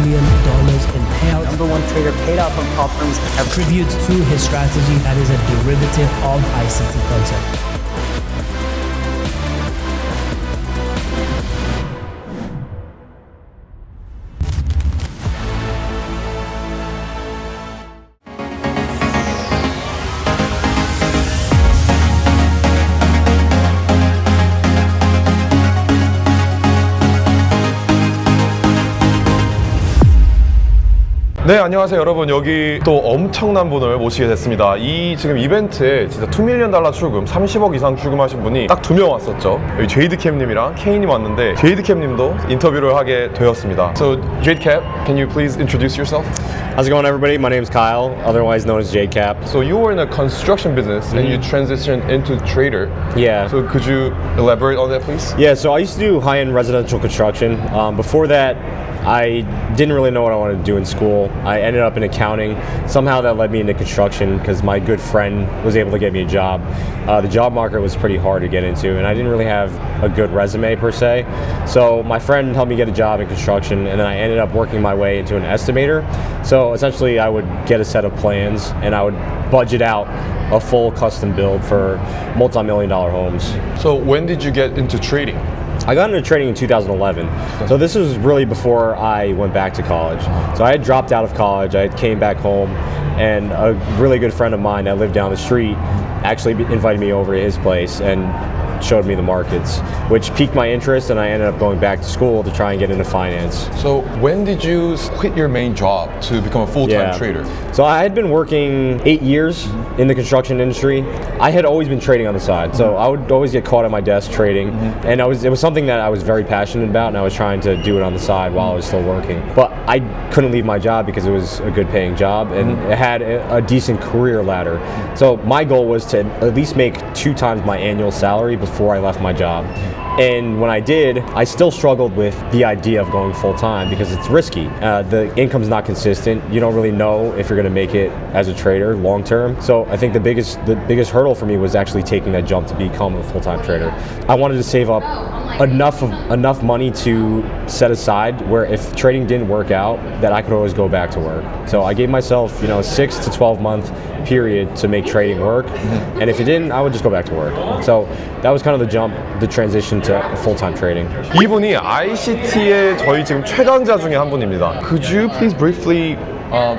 million in payouts. Number one trader paid out from top firms ever. Attributes to his strategy that is a derivative of ICT concept. 네, 안녕하세요 여러분. 여기 또 엄청난 분을 모시게 됐습니다. 이 지금 이벤트에 진짜 $2 million 출금, 30억 이상 출금하신 분이 딱 2명 왔었죠. 여기 제이드캡님이랑 케인님 왔는데 제이드캡님도 인터뷰를 하게 되었습니다. So JadeCap, can you please introduce yourself? How's it going, everybody? My name's Kyle, otherwise known as JCap. So you were in a construction business and you transitioned into trader. Yeah. So could you elaborate on that, please? Yeah, so I used to do high-end residential construction. Before that, I didn't really know what I wanted to do in school. I ended up in accounting. Somehow that led me into construction because my good friend was able to get me a job. The job market was pretty hard to get into, and I didn't really have a good resume per se. So my friend helped me get a job in construction, and then I ended up working my way into an estimator. So essentially I would get a set of plans and I would budget out a full custom build for multi-million-dollar homes. So when did you get into trading? I got into trading in 2011. So this was really before I went back to college. So I had dropped out of college, I came back home, and a really good friend of mine that lived down the street actually invited me over to his place and showed me the markets, which piqued my interest, and I ended up going back to school to try and get into finance. So when did you quit your main job to become a full-time trader? So I had been working 8 years in the construction industry. I had always been trading on the side, so I would always get caught at my desk trading, and it was something that I was very passionate about, and I was trying to do it on the side while I was still working. But I couldn't leave my job because it was a good paying job, and it had a decent career ladder. So my goal was to at least make 2 times my annual salary before I left my job. And when I did, I still struggled with the idea of going full-time because it's risky. The income's not consistent. You don't really know if you're going to make it as a trader long-term. So I think the biggest hurdle for me was actually taking that jump to become a full-time trader. I wanted to save up enough money to set aside where if trading didn't work out, that I could always go back to work. So I gave myself, a 6 to 12 month period to make trading work, and if it didn't, I would just go back to work. So that was kind of the transition to full-time trading. 이분이 ICT의 저희 지금 최강자 중에 한 분입니다. Could you please briefly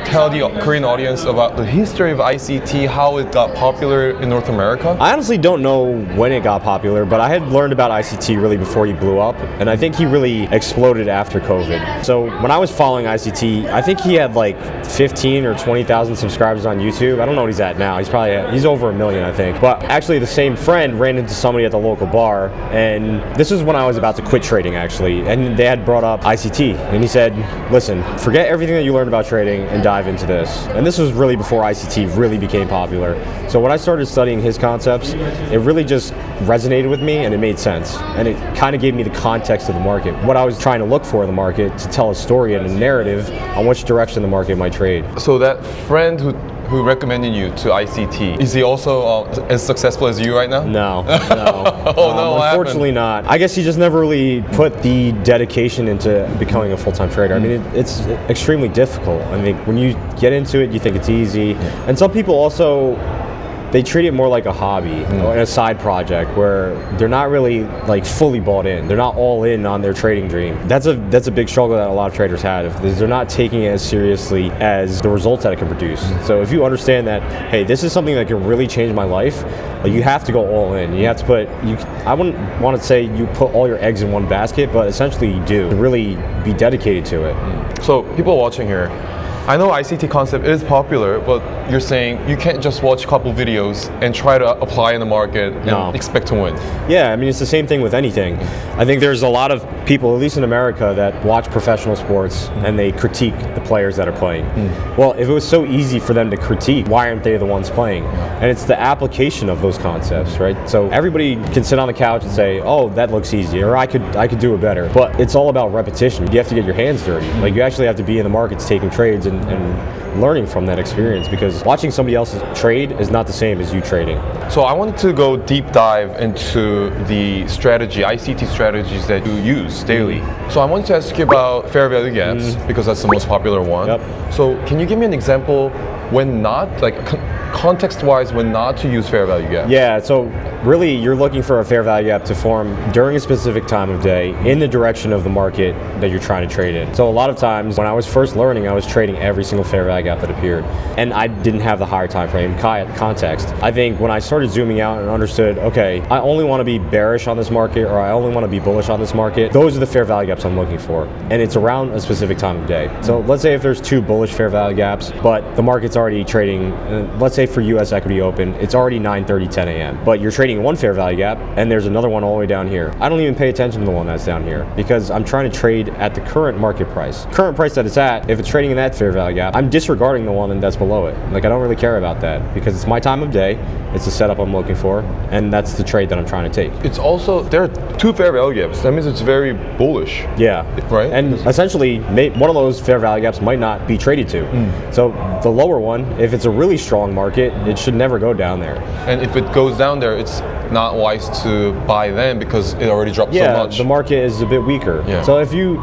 tell the Korean audience about the history of ICT, how it got popular in North America? I honestly don't know when it got popular, but I had learned about ICT really before he blew up, and I think he really exploded after COVID. So when I was following ICT, I think he had like 15 or 20,000 subscribers on YouTube. I don't know what he's at now. He's over 1 million, I think. But actually the same friend ran into somebody at the local bar, and this was when I was about to quit trading actually, and they had brought up ICT, and he said, listen, forget everything that you learned about trading and dive into this. And this was really before ICT really became popular. So when I started studying his concepts, it really just resonated with me and it made sense. And it kind of gave me the context of the market, what I was trying to look for in the market to tell a story and a narrative on which direction the market might trade. So that friend who recommended you to ICT, is he also as successful as you right now? No. Oh no, unfortunately not. I guess he just never really put the dedication into becoming a full-time trader. I mean, it's extremely difficult. I think when you get into it, you think it's easy. And some people also, they treat it more like a hobby or a side project where they're not really like fully bought in. They're not all in on their trading dream. That's a big struggle that a lot of traders have. Is they're not taking it as seriously as the results that it can produce. So if you understand that, hey, this is something that can really change my life, you have to go all in. You have to put, I wouldn't want to say you put all your eggs in one basket, but essentially you do to really be dedicated to it. So people watching here, I know ICT concept is popular, but you're saying you can't just watch a couple videos and try to apply in the market and expect to win. Yeah, I mean, it's the same thing with anything. I think there's a lot of people, at least in America, that watch professional sports and they critique the players that are playing. Well, if it was so easy for them to critique, why aren't they the ones playing? And it's the application of those concepts, right? So everybody can sit on the couch and say, oh, that looks easy, or I could do it better. But it's all about repetition. You have to get your hands dirty. Like, you actually have to be in the markets taking trades and learning from that experience, because watching somebody else trade is not the same as you trading. So I wanted to go deep dive into the strategy, ICT strategies that you use daily. So I wanted to ask you about fair value gaps because that's the most popular one. Yep. So can you give me an example when not, like context-wise, when not to use fair value gap? Yeah, so really you're looking for a fair value gap to form during a specific time of day in the direction of the market that you're trying to trade in. So a lot of times when I was first learning, I was trading every single fair value gap that appeared, and I didn't have the higher time frame context. I think when I started zooming out and understood, okay, I only want to be bearish on this market, or I only want to be bullish on this market, those are the fair value gaps I'm looking for, and it's around a specific time of day. So let's say if there's two bullish fair value gaps, but the market's already trading, let's say for US equity open, it's already 9:30, 10 a.m. But you're trading one fair value gap and there's another one all the way down here. I don't even pay attention to the one that's down here because I'm trying to trade at the current market price. Current price that it's at, if it's trading in that fair value gap, I'm disregarding the one that's below it. Like, I don't really care about that because it's my time of day, it's the setup I'm looking for, and that's the trade that I'm trying to take. It's also, there are two fair value gaps. That means it's very bullish. Yeah. Right? And essentially, one of those fair value gaps might not be traded to. So the lower one, if it's a really strong market, it should never go down there. And if it goes down there, it's not wise to buy then because it already dropped so much. The market is a bit weaker. Yeah. So if you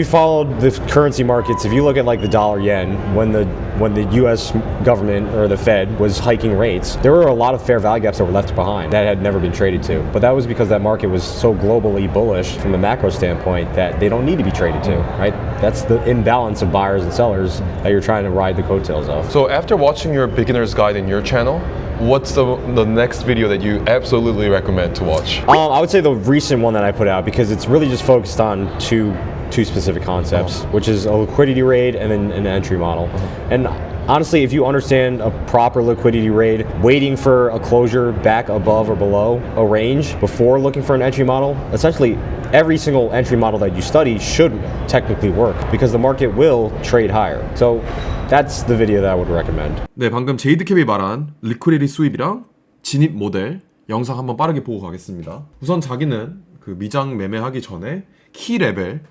followed the currency markets, if you look at like the dollar yen, when the US government or the Fed was hiking rates, there were a lot of fair value gaps that were left behind that had never been traded to. But that was because that market was so globally bullish from a macro standpoint that they don't need to be traded to, right? That's the imbalance of buyers and sellers that you're trying to ride the coattails of. So after watching your beginner's guide in your channel, what's the next video that you absolutely recommend to watch? I would say the recent one that I put out, because it's really just focused on two specific concepts, which is a liquidity rate and then an entry model. And honestly, if you understand a proper liquidity rate, waiting for a closure back above or below a range before looking for an entry model, essentially every single entry model that you study should technically work because the market will trade higher. So that's the video that I would recommend. 네, 방금 제이드캡이 말한 리퀴디티 수입이랑 진입 모델 영상 한번 빠르게 보고 가겠습니다. 우선 자기는 그 미장 매매하기 전에 키 레벨의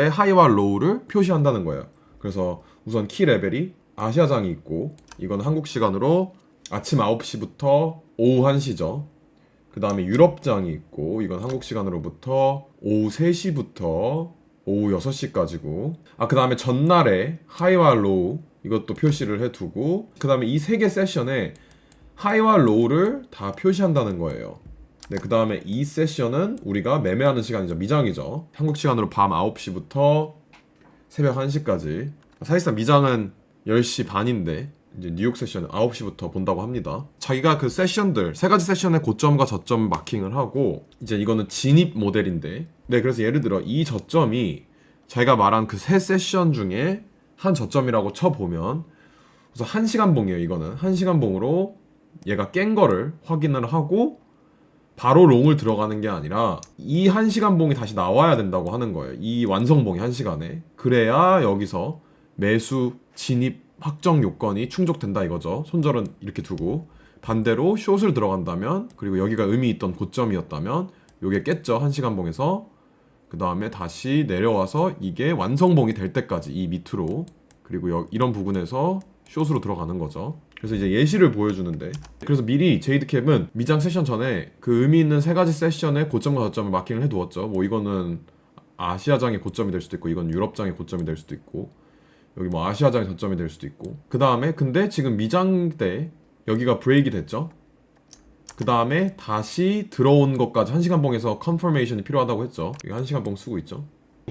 하이와 로우를 표시한다는 거예요. 그래서 우선 키 레벨이 아시아장이 있고, 이건 한국 시간으로 아침 9시부터 오후 1시죠. 그 다음에 유럽장이 있고, 이건 한국 시간으로부터 오후 3시부터 오후 6시까지고, 그 다음에 전날에 하이와 로우 이것도 표시를 해두고, 그 다음에 이 세 개 세션에 하이와 로우를 다 표시한다는 거예요. 네, 그 다음에 이 세션은 우리가 매매하는 시간이죠. 미장이죠. 한국 시간으로 밤 9시부터 새벽 1시까지. 사실상 미장은 10시 반인데 이제 뉴욕 세션은 9시부터 본다고 합니다. 자기가 그 세션들, 세 가지 세션의 고점과 저점 마킹을 하고, 이제 이거는 진입 모델인데, 네, 그래서 예를 들어 이 저점이 자기가 말한 그 세 세션 중에 한 저점이라고 쳐보면, 우선 1시간 봉이에요. 이거는 1시간 봉으로 얘가 깬 거를 확인을 하고 바로 롱을 들어가는 게 아니라 이 1시간 봉이 다시 나와야 된다고 하는 거예요. 이 완성봉이 1시간에. 그래야 여기서 매수 진입 확정 요건이 충족된다 이거죠. 손절은 이렇게 두고, 반대로 숏을 들어간다면, 그리고 여기가 의미 있던 고점이었다면 요게 깼죠. 1시간 봉에서. 그 다음에 다시 내려와서 이게 완성봉이 될 때까지 이 밑으로, 그리고 이런 부분에서 숏으로 들어가는 거죠. 그래서 이제 예시를 보여주는데, 그래서 미리 제이드캡은 미장 세션 전에 그 의미 있는 세 가지 세션의 고점과 저점을 마킹을 해두었죠. 뭐 이거는 아시아장의 고점이 될 수도 있고, 이건 유럽장의 고점이 될 수도 있고, 여기 뭐 아시아장의 저점이 될 수도 있고, 그 다음에 근데 지금 미장 때 여기가 브레이크 됐죠. 그 다음에 다시 들어온 것까지 1시간 봉에서 컨퍼메이션이 필요하다고 했죠. 여기 1시간 봉 쓰고 있죠.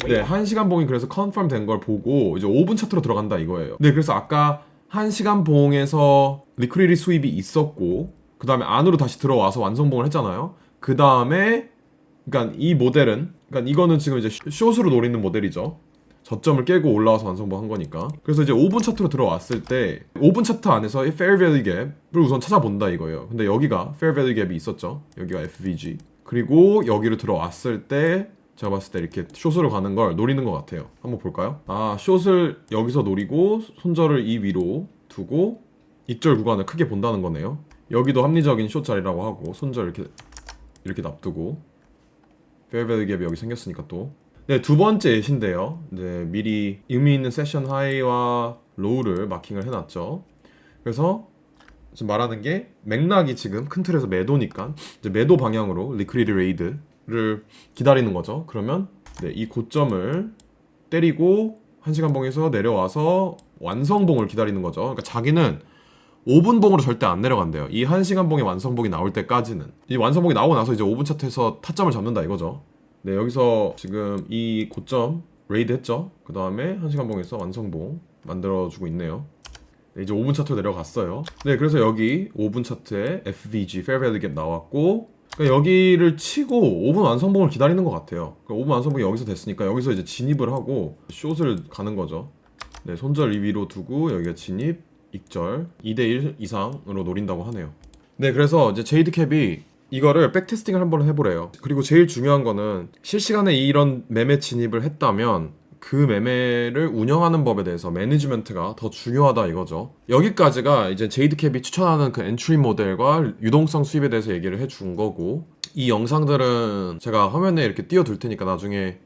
네, 1시간 봉이 그래서 컨펌 된 걸 보고 이제 5분 차트로 들어간다 이거예요. 네, 그래서 아까 1시간 봉에서 리퀴디티 수입이 있었고, 그 다음에 안으로 다시 들어와서 완성봉을 했잖아요. 그 다음에, 그러니까 이 모델은, 그러니까 이거는 지금 이제 숏으로 노리는 모델이죠. 저점을 깨고 올라와서 완성봉 한 거니까. 그래서 이제 5분 차트로 들어왔을 때 5분 차트 안에서 이 fair value gap을 우선 찾아본다 이거예요. 근데 여기가 fair value gap이 있었죠. 여기가 FVG. 그리고 여기로 들어왔을 때 제가 봤을 때 이렇게 숏으로 가는 걸 노리는 것 같아요. 한번 볼까요? 숏을 여기서 노리고 손절을 이 위로 두고 이절 구간을 크게 본다는 거네요. 여기도 합리적인 숏 자리라고 하고 손절 이렇게 납두고 fair value gap이 여기 생겼으니까 또. 네, 두 번째 예시인데요. 이제 미리 의미 있는 세션 하이와 로우를 마킹을 해놨죠. 그래서 지금 말하는 게 맥락이 지금 큰 틀에서 매도니까 이제 매도 방향으로 리퀴리티 레이드를 기다리는 거죠. 그러면 네, 이 고점을 때리고 1시간 봉에서 내려와서 완성봉을 기다리는 거죠. 그러니까 자기는 5분 봉으로 절대 안 내려간대요. 이 1시간 봉의 완성봉이 나올 때까지는. 이 완성봉이 나오고 나서 이제 5분 차트에서 타점을 잡는다 이거죠. 네, 여기서 지금 이 고점 레이드 했죠. 그 다음에 1시간 봉에서 완성봉 만들어주고 있네요. 네, 이제 5분 차트로 내려갔어요. 네, 그래서 여기 5분 차트에 FVG, Fair Value Gap 나왔고, 그러니까 여기를 치고 5분 완성봉을 기다리는 것 같아요. 그러니까 5분 완성봉이 여기서 됐으니까 여기서 이제 진입을 하고 숏을 가는 거죠. 네, 손절 위로 두고 여기가 진입, 익절 2대1 이상으로 노린다고 하네요. 네, 그래서 이제 제이드캡이 이거를 백테스팅을 한번 해보래요. 그리고 제일 중요한 거는 실시간에 이런 매매 진입을 했다면 그 매매를 운영하는 법에 대해서 매니지먼트가 더 중요하다 이거죠. 여기까지가 이제 제이드캡이 추천하는 그 엔트리 모델과 유동성 수입에 대해서 얘기를 해준 거고, 이 영상들은 제가 화면에 이렇게 띄워둘 테니까 나중에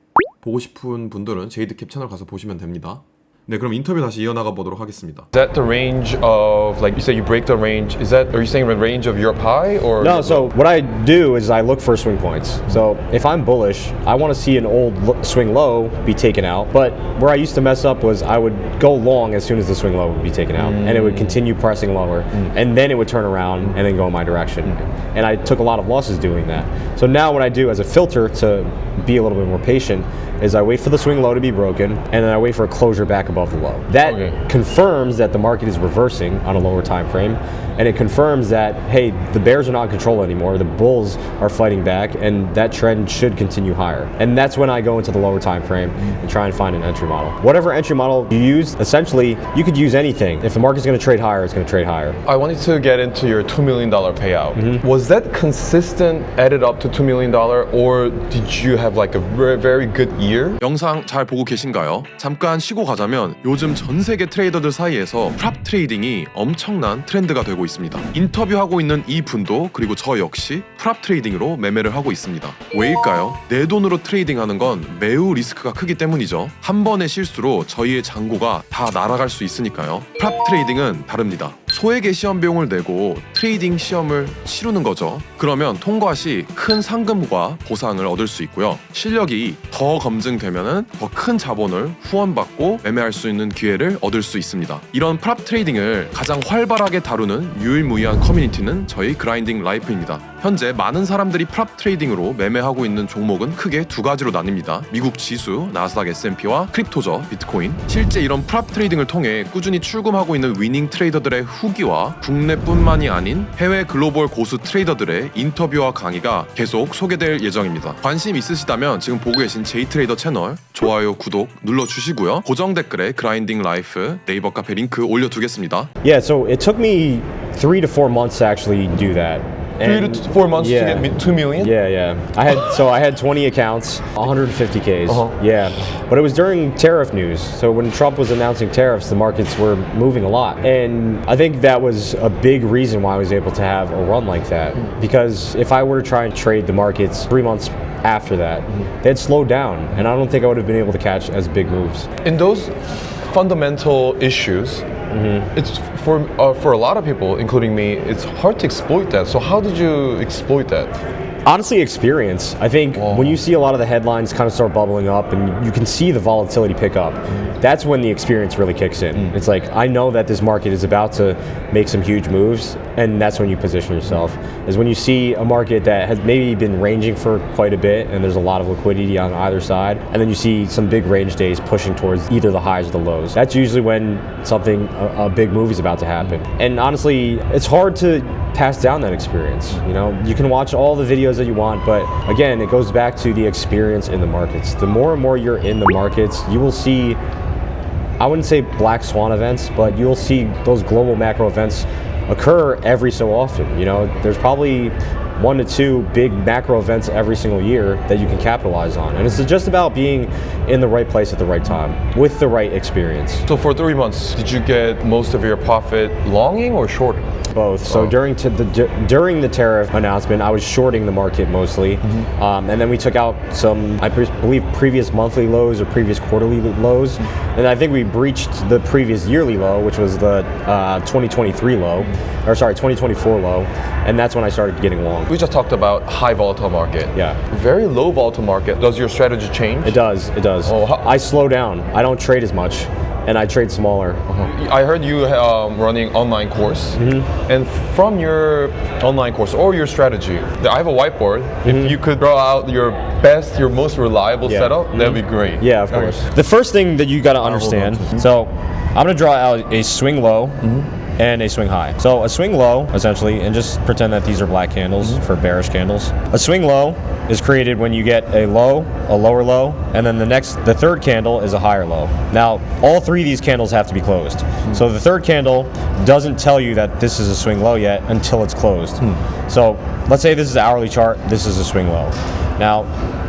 보고 싶은 분들은 제이드캡 채널 가서 보시면 됩니다. 네, 그럼 인터뷰 다시 이어나가 보도록 하겠습니다. Is that the range of, like you said, you break the range? Are you saying the range of Europe high or? No, so what I do is I look for swing points. So if I'm bullish, I want to see an old swing low be taken out. But where I used to mess up was I would go long as soon as the swing low would be taken out, and it would continue pressing lower, and then it would turn around and then go in my direction. And I took a lot of losses doing that. So now what I do as a filter to be a little bit more patient is I wait for the swing low to be broken, and then I wait for a closure back above the low. That confirms that the market is reversing on a lower time frame, and it confirms that, hey, the bears are not in control anymore, the bulls are fighting back, and that trend should continue higher. And that's when I go into the lower time frame and try and find an entry model. Whatever entry model you use, essentially, you could use anything. If the market's going to trade higher, it's going to trade higher. I wanted to get into your $2 million payout. Was that consistent, added up to $2 million, or did you have like a very, very good year? 영상 잘 보고 계신가요? 잠깐 쉬고 가자면 요즘 전 세계 트레이더들 사이에서 프랍 트레이딩이 엄청난 트렌드가 되고 있습니다. 인터뷰하고 있는 이 분도 그리고 저 역시 프랍 트레이딩으로 매매를 하고 있습니다. 왜일까요? 내 돈으로 트레이딩하는 건 매우 리스크가 크기 때문이죠. 한 번의 실수로 저희의 잔고가 다 날아갈 수 있으니까요. 프랍 트레이딩은 다릅니다. 소액의 시험 비용을 내고 트레이딩 시험을 치르는 거죠. 그러면 통과 시 큰 상금과 보상을 얻을 수 있고요. 실력이 더 검증되면은 더 큰 자본을 후원받고 매매할 수 있는 기회를 얻을 수 있습니다. 이런 프랍 트레이딩을 가장 활발하게 다루는 유일무이한 커뮤니티는 저희 그라인딩 라이프입니다. 현재 많은 사람들이 프랍 트레이딩으로 매매하고 있는 종목은 크게 두 가지로 나뉩니다. 미국 지수, 나스닥 S&P와 크립토죠, 비트코인. 실제 이런 프랍 트레이딩을 통해 꾸준히 출금하고 있는 위닝 트레이더들의 후기와 국내뿐만이 아닌 해외 글로벌 고수 트레이더들의 인터뷰와 강의가 계속 소개될 예정입니다. 관심 있으시다면 지금 보고 계신 제이트레이더 채널 좋아요, 구독 눌러주시고요. 고정 댓글에 그라인딩 라이프 네이버 카페 링크 올려두겠습니다. Yeah, so it took me 3 to 4 months to actually do that. 3 to 4 months to get $2 million? Yeah. I had 20 accounts, 150Ks. Yeah, but it was during tariff news. So when Trump was announcing tariffs, the markets were moving a lot, and I think that was a big reason why I was able to have a run like that. Because if I were to try and trade the markets 3 months after that, they'd slowed down, and I don't think I would have been able to catch as big moves. In those fundamental issues, it's for a lot of people, including me, it's hard to exploit that. So how did you exploit that? Honestly, experience. I think when you see a lot of the headlines kind of start bubbling up and you can see the volatility pick up, that's when the experience really kicks in. It's like, I know that this market is about to make some huge moves, and that's when you position yourself. Is when you see a market that has maybe been ranging for quite a bit and there's a lot of liquidity on either side, and then you see some big range days pushing towards either the highs or the lows. That's usually when a big move is about to happen. And honestly, it's hard to pass down that experience. You know, you can watch all the videos that you want, but again, it goes back to the experience in the markets. The more and more you're in the markets, you will see, I wouldn't say black swan events, but you'll see those global macro events occur every so often. You know, there's probably 1 to 2 big macro events every single year that you can capitalize on. And it's just about being in the right place at the right time with the right experience. So for 3 months, did you get most of your profit longing or shorting? Both. So during the tariff announcement, I was shorting the market mostly, and then we took out some, I believe, previous monthly lows or previous quarterly lows, and I think we breached the previous yearly low, which was the 2023 low, or sorry, 2024 low, and that's when I started getting long. We just talked about high volatile market. Yeah. Very low volatile market. Does your strategy change? It does. It does. Oh, I slow down. I don't trade as much, and I trade smaller. I heard you running online course, and from your online course or your strategy, I have a whiteboard. If you could draw out your best, your most reliable setup, that'd be great. Yeah, of course. The first thing that you got to understand. So, I'm going to draw out a swing low. And a swing high. So a swing low, essentially, and just pretend that these are black candles for bearish candles. A swing low is created when you get a low, a lower low, and then the third candle is a higher low. Now, all three of these candles have to be closed. So the third candle doesn't tell you that this is a swing low yet until it's closed. So let's say this is the hourly chart, this is a swing low. Now,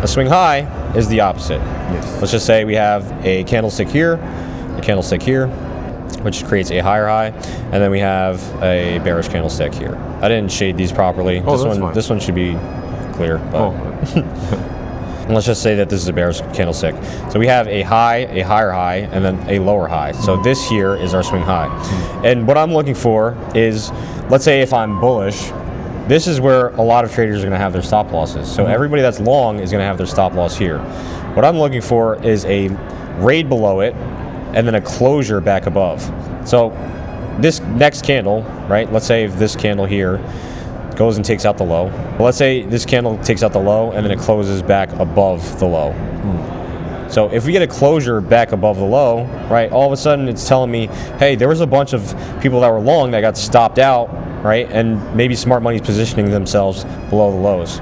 a swing high is the opposite. Yes. Let's just say we have a candlestick here, a candlestick here, which creates a higher high, and then we have a bearish candlestick here. I didn't shade these properly. This one should be clear, but and let's just say that this is a bearish candlestick. So we have a high, a higher high, and then a lower high. So this here is our swing high. And what I'm looking for is, let's say if I'm bullish, this is where a lot of traders are going to have their stop losses. So everybody that's long is going to have their stop loss here. What I'm looking for is a raid below it, and then a closure back above. So this next candle, right? Let's say if this candle here goes and takes out the low. Well, let's say this candle takes out the low and then it closes back above the low. So if we get a closure back above the low, right, all of a sudden it's telling me, hey, there was a bunch of people that were long that got stopped out, right? And maybe smart money's positioning themselves below the lows.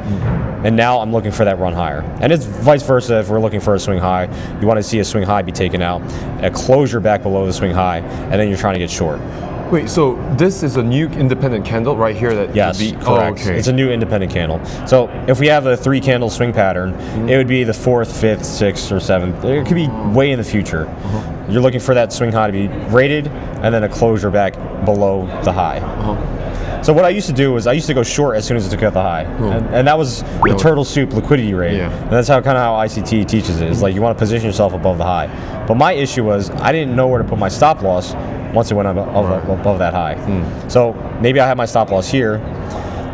And now I'm looking for that run higher. And it's vice versa. If we're looking for a swing high, you want to see a swing high be taken out, a closure back below the swing high, and then you're trying to get short. Wait, so this is a new independent candle right here that Yes, could be, correct. Oh, okay. It's a new independent candle. So if we have a 3 candle swing pattern, it would be the 4th, 5th, 6th, or 7th. It could be way in the future. You're looking for that swing high to be rated and then a closure back below the high. So what I used to do was I used to go short as soon as it took out the high, and that was the turtle soup liquidity rate. Yeah. And that's how ICT teaches it. Is like you want to position yourself above the high. But my issue was I didn't know where to put my stop loss once it went above that high. So maybe I have my stop loss here.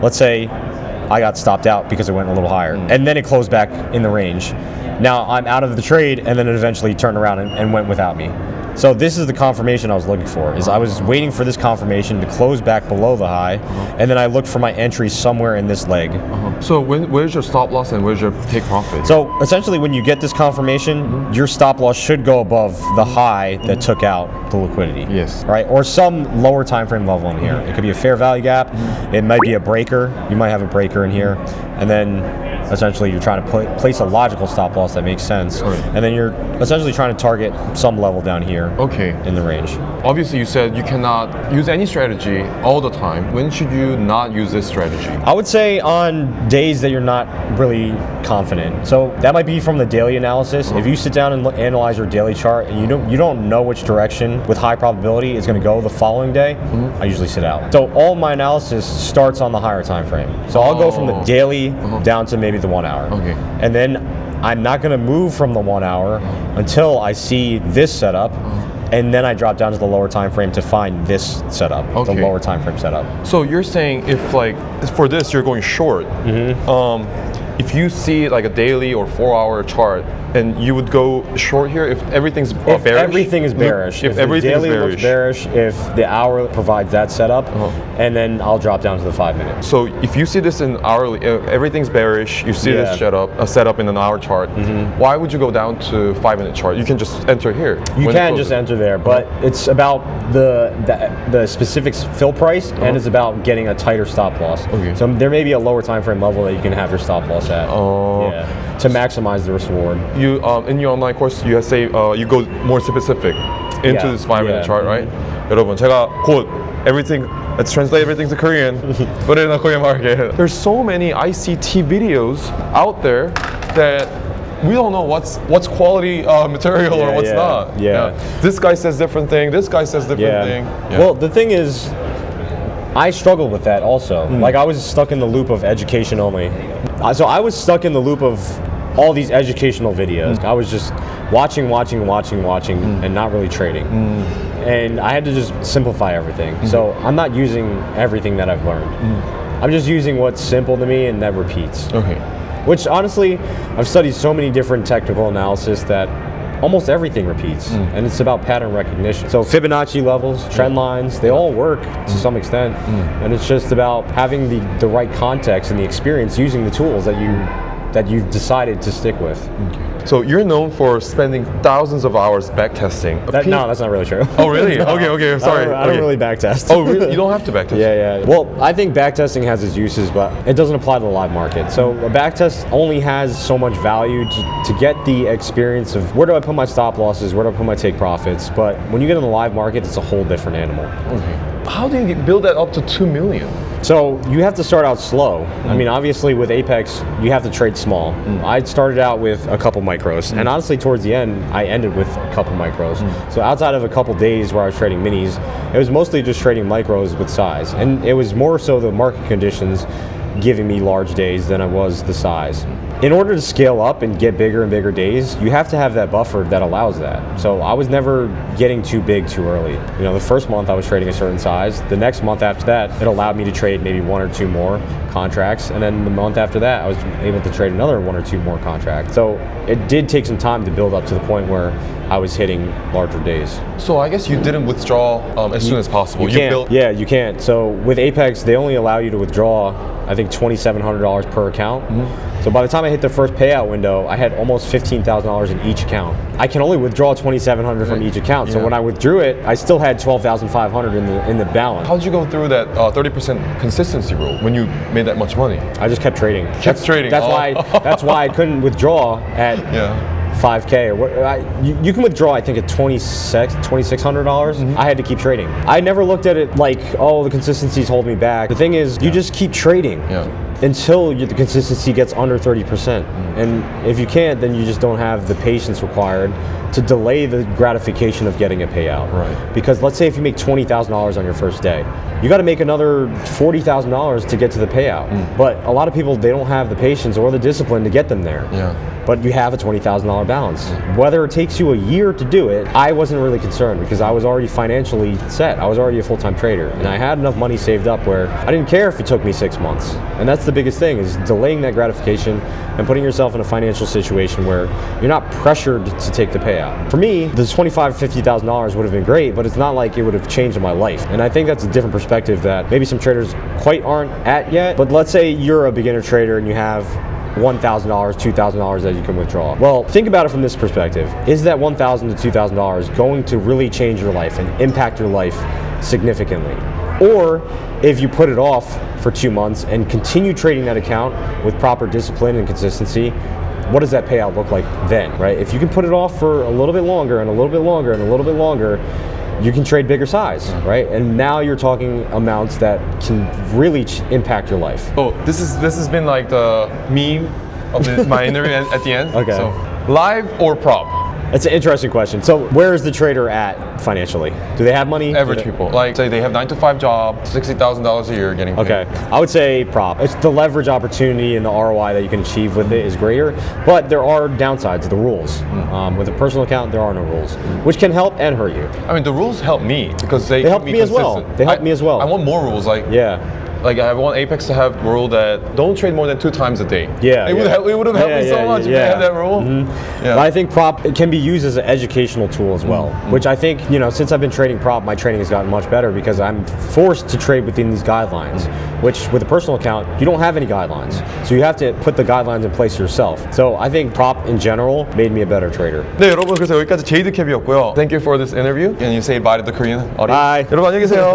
Let's say I got stopped out because it went a little higher, and then it closed back in the range. Now I'm out of the trade, and then it eventually turned around and went without me. So this is the confirmation I was looking for. Is I was waiting for this confirmation to close back below the high, and then I looked for my entry somewhere in this leg. So where's your stop loss and where's your take profit? So essentially, when you get this confirmation, your stop loss should go above the high that took out the liquidity. Yes. Right, or some lower time frame level in here. It could be a fair value gap. It might be a breaker. You might have a breaker in here, and then essentially you're trying to place a logical stop loss that makes sense, and then you're essentially trying to target some level down here. Okay. In the range. Obviously, you said you cannot use any strategy all the time. When should you not use this strategy? I would say on days that you're not really confident. So that might be from the daily analysis. If you sit down and analyze your daily chart and you don't know which direction with high probability is going to go the following day, I usually sit out. So all my analysis starts on the higher time frame. So I'll go from the daily down to maybe the 1 hour. Okay. And then I'm not going to move from the 1 hour until I see this setup, and then I drop down to the lower time frame to find this setup, the lower time frame setup. So you're saying if like for this you're going short, if you see like a daily or 4 hour chart, and you would go short here if everything's bearish? Everything is bearish. If everything is daily looks bearish, if the hour provides that setup, and then I'll drop down to the 5 minute. So if you see this in hourly, everything's bearish, you see this setup in an hour chart, why would you go down to 5 minute chart? You can just enter here. You can just enter there, but it's about the specific fill price, and it's about getting a tighter stop loss. Okay. So there may be a lower time frame level that you can have your stop loss at. Yeah, to maximize the risk reward. You in your online course you say you go more specific into this 5 minute chart, right? 여러분 제가 곧 everything let's translate everything to Korean, put it in the Korean market. There's so many ICT videos out there that we don't know what's quality material or what's not. Yeah. This guy says different thing. This guy says different thing. Yeah. Well, the thing is, I struggled with that also. Like I was stuck in the loop of education only. So I was stuck in the loop of all these educational videos. I was just watching, and not really trading. And I had to just simplify everything. So I'm not using everything that I've learned. I'm just using what's simple to me and that repeats. Okay. Which honestly, I've studied so many different technical analysis that almost everything repeats, and it's about pattern recognition. So Fibonacci levels, trend lines, they all work to some extent, and it's just about having the right context and the experience using the tools that you've decided to stick with. So you're known for spending thousands of hours backtesting. No, that's not really true. Oh, really? Okay, sorry. I don't really backtest. Oh, really? You don't have to backtest? Yeah. Well, I think backtesting has its uses, but it doesn't apply to the live market. So a backtest only has so much value to get the experience of where do I put my stop losses, where do I put my take profits. But when you get in the live market, it's a whole different animal. Okay. How do you build that up to 2 million? So you have to start out slow. I mean, obviously with Apex, you have to trade small. I started out with a couple micros, and honestly towards the end, I ended with a couple micros. So outside of a couple days where I was trading minis, it was mostly just trading micros with size. And it was more so the market conditions giving me large days than it was the size. In order to scale up and get bigger and bigger days, you have to have that buffer that allows that. So I was never getting too big too early. You know, the first month I was trading a certain size. The next month after that, it allowed me to trade maybe 1 or 2 more contracts. And then the month after that, I was able to trade another 1 or 2 more contracts. So it did take some time to build up to the point where I was hitting larger days. So I guess you didn't withdraw as soon as possible. You can't. Yeah, you can't. So with Apex, they only allow you to withdraw, I think, $2,700 per account. So by the time I hit the first payout window, I had almost $15,000 in each account. I can only withdraw $2,700 from each account. So when I withdrew it, I still had $12,500 in the balance. How did you go through that 30% consistency rule when you made that much money? I just kept trading. Trading. That's why I couldn't withdraw at 5K or what. You can withdraw, I think, at $2,600. I had to keep trading. I never looked at it like, oh, the consistency's holding me back. The thing is, you just keep trading until the consistency gets under 30%. And if you can't, then you just don't have the patience required to delay the gratification of getting a payout. Right. Because let's say if you make $20,000 on your first day, you got to make another $40,000 to get to the payout. But a lot of people, they don't have the patience or the discipline to get them there. But you have a $20,000 balance. Whether it takes you a year to do it, I wasn't really concerned because I was already financially set. I was already a full-time trader, and I had enough money saved up where I didn't care if it took me 6 months. And that's the biggest thing, is delaying that gratification and putting yourself in a financial situation where you're not pressured to take the payout. For me, the $25,000, $50,000 would have been great, but it's not like it would have changed my life. And I think that's a different perspective that maybe some traders quite aren't at yet. But let's say you're a beginner trader and you have $1,000, $2,000 that you can withdraw. Well, think about it from this perspective. Is that $1,000 to $2,000 going to really change your life and impact your life significantly? Or if you put it off for 2 months and continue trading that account with proper discipline and consistency, what does that payout look like then, right? If you can put it off for a little bit longer and a little bit longer and a little bit longer, you can trade bigger size, right? And now you're talking amounts that can really impact your life. Oh, this has been like the meme of my interview at the end. Okay. So, live or prop? It's an interesting question. So where is the trader at financially? Do they have money? Average people. Like, say they have 9-to-5 job, $60,000 a year getting paid. Okay, I would say prop. It's the leverage opportunity and the ROI that you can achieve with it is greater, but there are downsides to the rules. With a personal account, there are no rules, which can help and hurt you. I mean, the rules help me because they help keep me as well. consistent. They help me as well. I want more rules. Like, like I want Apex to have rule that don't trade more than 2 times a day. It would have helped me so much if they had that rule. But I think prop, it can be used as an educational tool as well, which I think, you know, since I've been trading prop, my trading has gotten much better because I'm forced to trade within these guidelines, which with a personal account, you don't have any guidelines. So you have to put the guidelines in place yourself. So I think prop in general made me a better trader. 네, 여러분, 그래서 여기까지 제이드캡이었고요. Thank you for this interview. Can you say bye to the Korean audience? Bye. 여러분 안녕히 계세요.